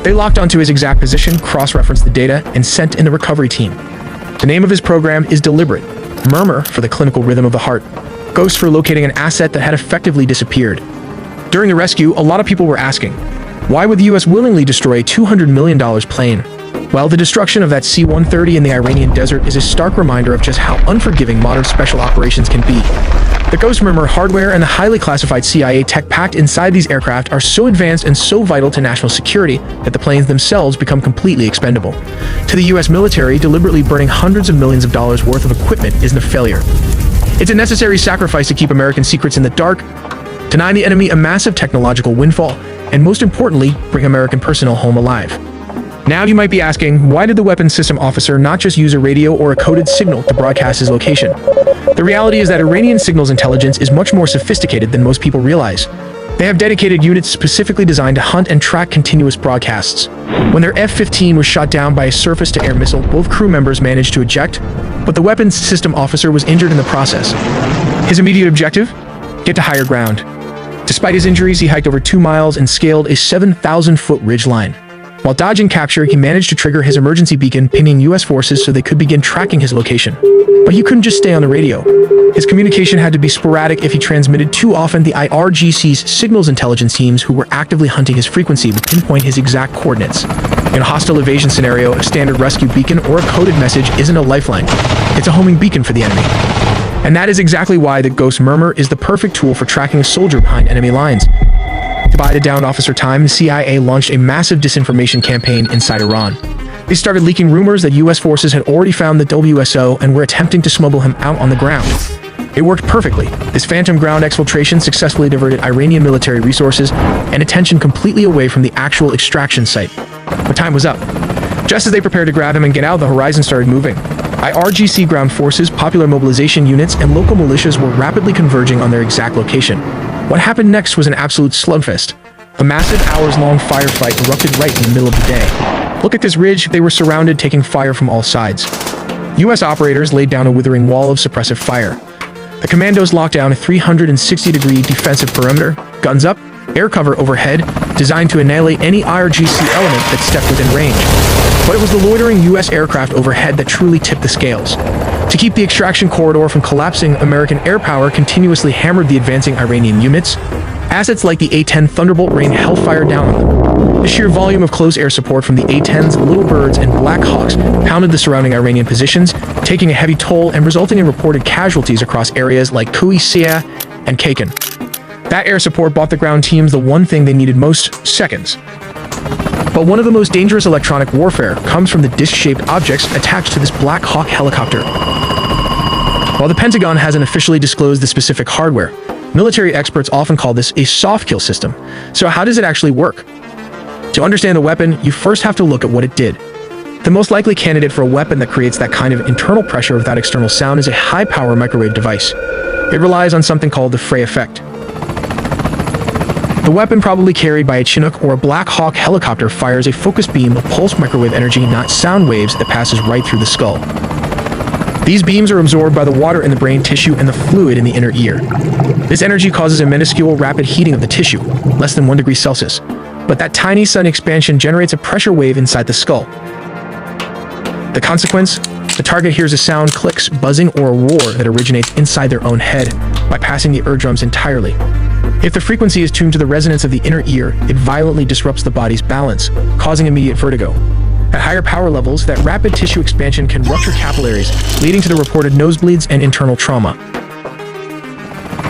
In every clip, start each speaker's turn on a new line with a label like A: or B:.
A: They locked onto his exact position, cross-referenced the data, and sent in the recovery team. The name of his program is Deliberate, Murmur for the clinical rhythm of the heart, Ghost for locating an asset that had effectively disappeared. During the rescue, a lot of people were asking, why would the US willingly destroy a $200 million plane? Well, the destruction of that C-130 in the Iranian desert is a stark reminder of just how unforgiving modern special operations can be. The Ghost Murmur hardware and the highly classified CIA tech packed inside these aircraft are so advanced and so vital to national security that the planes themselves become completely expendable. To the US military, deliberately burning hundreds of millions of dollars worth of equipment isn't a failure. It's a necessary sacrifice to keep American secrets in the dark, deny the enemy a massive technological windfall, and most importantly, bring American personnel home alive. Now you might be asking, why did the weapons system officer not just use a radio or a coded signal to broadcast his location? The reality is that Iranian signals intelligence is much more sophisticated than most people realize. They have dedicated units specifically designed to hunt and track continuous broadcasts. When their F-15 was shot down by a surface-to-air missile, both crew members managed to eject, but the weapons system officer was injured in the process. His immediate objective? Get to higher ground. Despite his injuries, he hiked over 2 miles and scaled a 7,000-foot ridge line. While dodging capture, he managed to trigger his emergency beacon, pinging US forces so they could begin tracking his location. But he couldn't just stay on the radio. His communication had to be sporadic. If he transmitted too often, the IRGC's signals intelligence teams, who were actively hunting his frequency, would pinpoint his exact coordinates. In a hostile evasion scenario, a standard rescue beacon or a coded message isn't a lifeline. It's a homing beacon for the enemy. And that is exactly why the Ghost Murmur is the perfect tool for tracking a soldier behind enemy lines. To buy the downed officer time, the CIA launched a massive disinformation campaign inside Iran. They started leaking rumors that US forces had already found the WSO and were attempting to smuggle him out on the ground. It worked perfectly. This phantom ground exfiltration successfully diverted Iranian military resources and attention completely away from the actual extraction site. But time was up. Just as they prepared to grab him and get out, the horizon started moving. IRGC ground forces, popular mobilization units, and local militias were rapidly converging on their exact location. What happened next was an absolute slugfest. A massive hours-long firefight erupted right in the middle of the day. Look at this ridge. They were surrounded, taking fire from all sides. US operators laid down a withering wall of suppressive fire. The commandos locked down a 360-degree defensive perimeter, guns up, air cover overhead, designed to annihilate any IRGC element that stepped within range. But it was the loitering US aircraft overhead that truly tipped the scales. To keep the extraction corridor from collapsing, American air power continuously hammered the advancing Iranian units. Assets like the A-10 Thunderbolt rained hellfire down on them. The sheer volume of close air support from the A-10s, Little Birds, and Black Hawks pounded the surrounding Iranian positions, taking a heavy toll and resulting in reported casualties across areas like Qusayr and Kakan. That air support bought the ground teams the one thing they needed most: seconds. But one of the most dangerous electronic warfare comes from the disc-shaped objects attached to this Black Hawk helicopter. While the Pentagon hasn't officially disclosed the specific hardware, military experts often call this a soft kill system. So how does it actually work? To understand the weapon, you first have to look at what it did. The most likely candidate for a weapon that creates that kind of internal pressure without external sound is a high-power microwave device. It relies on something called the Frey effect. The weapon, probably carried by a Chinook or a Black Hawk helicopter, fires a focused beam of pulsed microwave energy, not sound waves, that passes right through the skull. These beams are absorbed by the water in the brain tissue and the fluid in the inner ear. This energy causes a minuscule rapid heating of the tissue, less than 1 degree Celsius. But that tiny sudden expansion generates a pressure wave inside the skull. The consequence? The target hears a sound, clicks, buzzing, or a roar that originates inside their own head, bypassing the eardrums entirely. If the frequency is tuned to the resonance of the inner ear, it violently disrupts the body's balance, causing immediate vertigo. At higher power levels, that rapid tissue expansion can rupture capillaries, leading to the reported nosebleeds and internal trauma.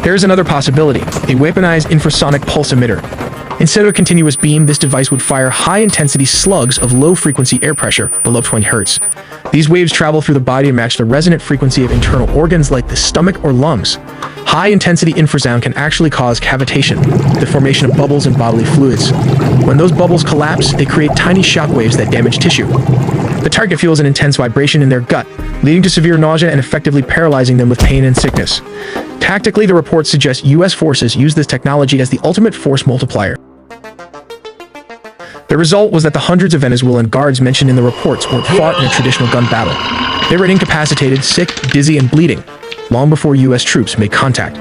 A: There is another possibility: a weaponized infrasonic pulse emitter. Instead of a continuous beam, this device would fire high-intensity slugs of low-frequency air pressure below 20 Hz. These waves travel through the body and match the resonant frequency of internal organs like the stomach or lungs. High-intensity infrasound can actually cause cavitation, the formation of bubbles in bodily fluids. When those bubbles collapse, they create tiny shockwaves that damage tissue. The target feels an intense vibration in their gut, leading to severe nausea and effectively paralyzing them with pain and sickness. Tactically, the reports suggest US forces use this technology as the ultimate force multiplier. The result was that the hundreds of Venezuelan guards mentioned in the reports weren't fought in a traditional gun battle. They were incapacitated, sick, dizzy, and bleeding, long before US troops made contact.